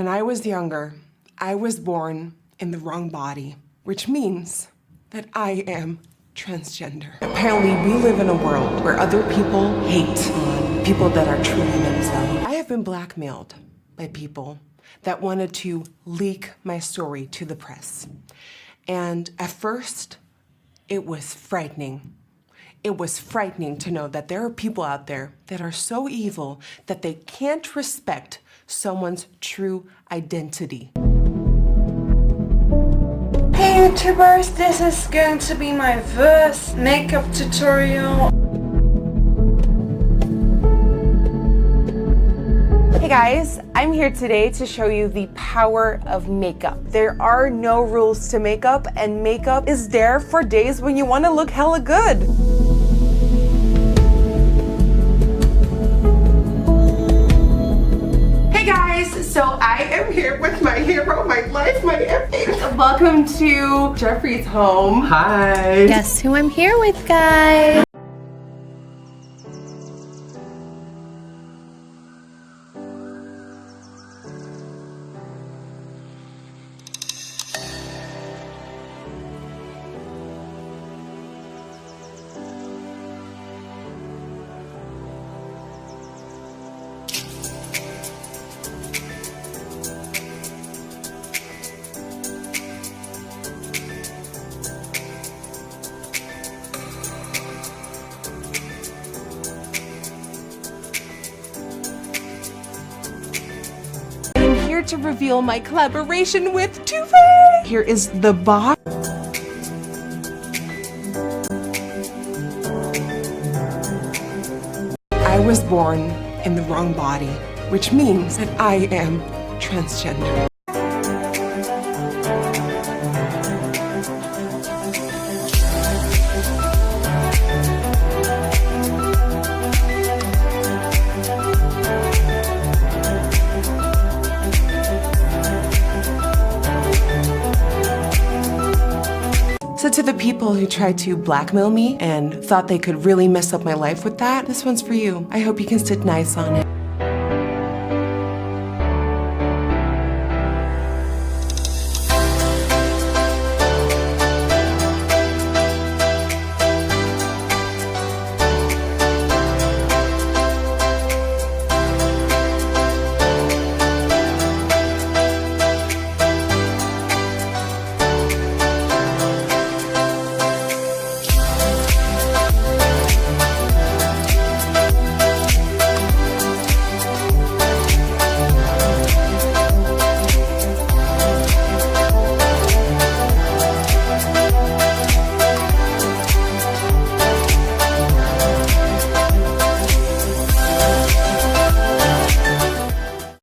When I was younger, I was born in the wrong body, which means that I am transgender. Apparently, we live in a world where other people hate on people that are truly themselves. I have been blackmailed by people that wanted to leak my story to the press. And at first, it was frightening. It was frightening to know that there are people out there that are so evil that they can't respect someone's true identity. Hey YouTubers, this is going to be my first makeup tutorial. Hey guys, I'm here today to show you the power of makeup. There are no rules to makeup, and makeup is there for days when you want to look hella good. So I am here with my hero, my life, my everything. Welcome to Jeffrey's home. Hi. Guess who I'm here with, guys? To reveal my collaboration with Tuve. Here is the box. I was born in the wrong body, which means that I am transgender. So to the people who tried to blackmail me and thought they could really mess up my life with that, this one's for you. I hope you can sit nice on it.